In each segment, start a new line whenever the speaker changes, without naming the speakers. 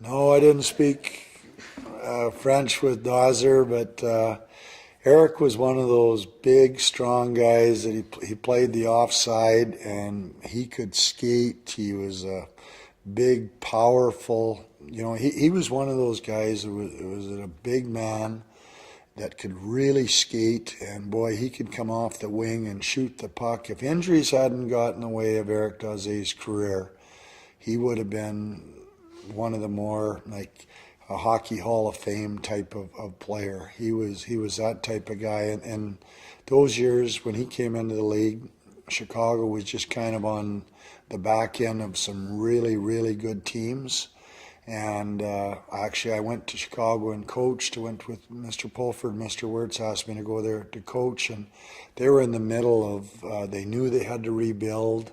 No, I didn't speak French with Dawser, but Eric was one of those big, strong guys that he played the offside and he could skate. He was a big, powerful. He was one of those guys that was a big man that could really skate, and boy, he could come off the wing and shoot the puck. If injuries hadn't gotten in the way of Éric Dazé's career, he would have been one of the more like a hockey Hall of Fame type of player. He was that type of guy, and those years when he came into the league, Chicago was just kind of on the back end of some really really good teams. And actually, I went to Chicago and coached. I went with Mr. Pulford. Mr. Wirtz asked me to go there to coach, and they were in the middle of. They knew they had to rebuild.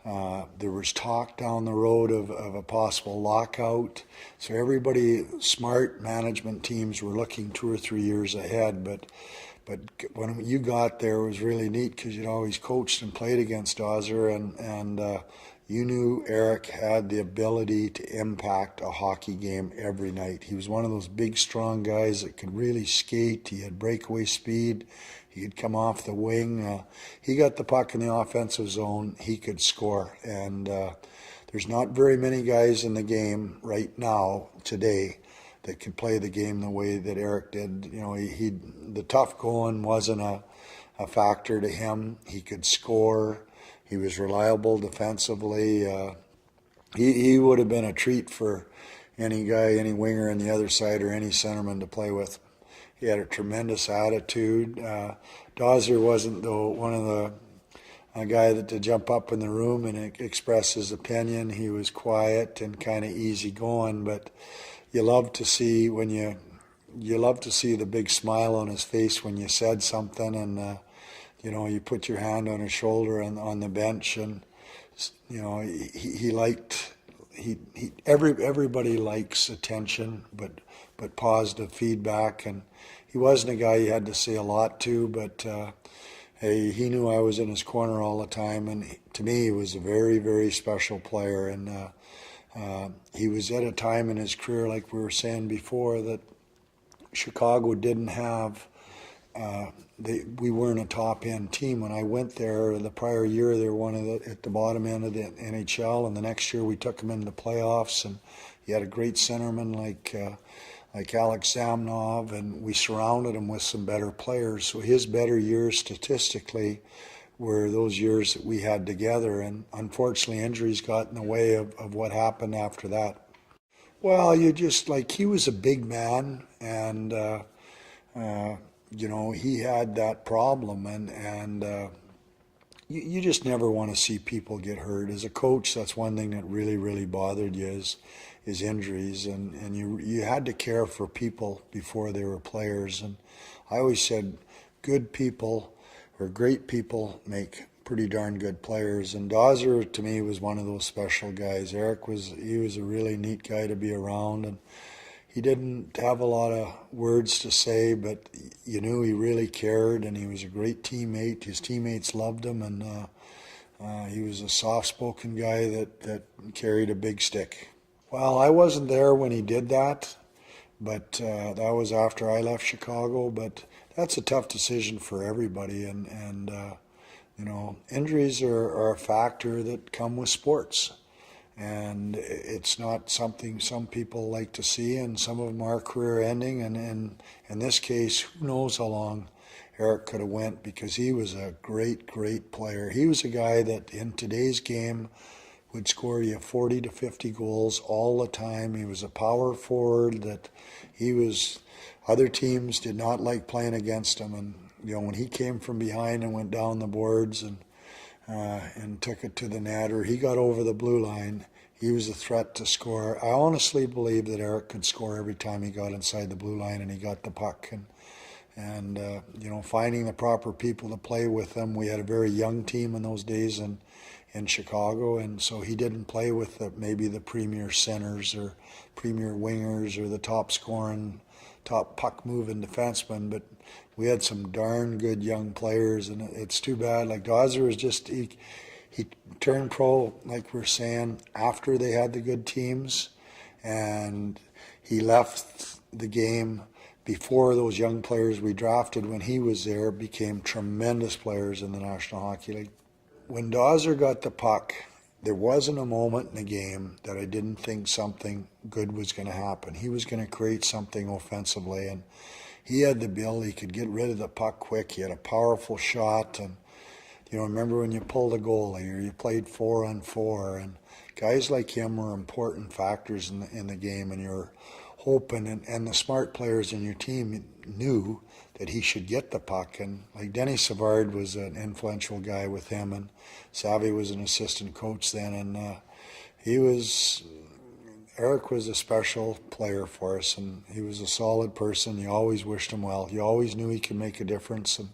There was talk down the road of a possible lockout. So everybody, smart management teams were looking 2 or 3 years ahead. But when you got there, it was really neat because you'd always coached and played against Dawser, and you knew Eric had the ability to impact a hockey game every night. He was one of those big, strong guys that could really skate. He had breakaway speed. He could come off the wing. He got the puck in the offensive zone. He could score. And there's not very many guys in the game right now, today, that could play the game the way that Eric did. The tough going wasn't a factor to him. He could score. He was reliable defensively. He would have been a treat for any guy, any winger on the other side, or any centerman to play with. He had a tremendous attitude. Dawser wasn't, though, one of the a guy that to jump up in the room and express his opinion. He was quiet and kind of easygoing, but you love to see you love to see the big smile on his face when you said something, and you put your hand on his shoulder on the bench, and he liked everybody likes attention, but positive feedback, and he wasn't a guy you had to say a lot to, but hey, he knew I was in his corner all the time, and to me, he was a very, very special player, and he was at a time in his career, like we were saying before, that Chicago didn't have. We weren't a top end team. When I went there the prior year, they were at the bottom end of the NHL, and the next year we took them into the playoffs. And he had a great centerman like Alex Zamnov, and we surrounded him with some better players. So his better years statistically were those years that we had together, and unfortunately injuries got in the way of what happened after that. Well, you just like he was a big man, and uh, he had that problem, and you just never want to see people get hurt. As a coach, that's one thing that really, really bothered you is injuries, and you had to care for people before they were players. And I always said, good people or great people make pretty darn good players. And Dawser to me was one of those special guys. Eric was a really neat guy to be around, and he didn't have a lot of words to say, but you knew he really cared, and he was a great teammate. His teammates loved him, and he was a soft-spoken guy that carried a big stick. Well, I wasn't there when he did that, but that was after I left Chicago. But that's a tough decision for everybody, and injuries are a factor that come with sports. And it's not something some people like to see, and some of them are career ending. And in this case, who knows how long Eric could have went, because he was a great, great player. He was a guy that in today's game would score you 40 to 50 goals all the time. He was a power forward that other teams did not like playing against him. And, when he came from behind and went down the boards and took it to the net, or he got over the blue line, he was a threat to score. I honestly believe that Eric could score every time he got inside the blue line and he got the puck. And finding the proper people to play with them. We had a very young team in those days in Chicago, and so he didn't play with maybe the premier centers or premier wingers or the top scoring, top puck moving defensemen, but we had some darn good young players, and it's too bad. Like Dawser was just he turned pro, like we're saying, after they had the good teams, and he left the game before those young players we drafted when he was there became tremendous players in the National Hockey League. When Dazé got the puck, there wasn't a moment in the game that I didn't think something good was going to happen. He was going to create something offensively, and he had the ability. He could get rid of the puck quick. He had a powerful shot, and remember when you pulled a goalie or you played 4-on-4, and guys like him were important factors in the game, and you're hoping, and the smart players in your team knew that he should get the puck. And like Denny Savard was an influential guy with him, and Savvy was an assistant coach then, and Éric was a special player for us, and he was a solid person. You always wished him well. You always knew he could make a difference, and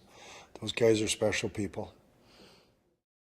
those guys are special people.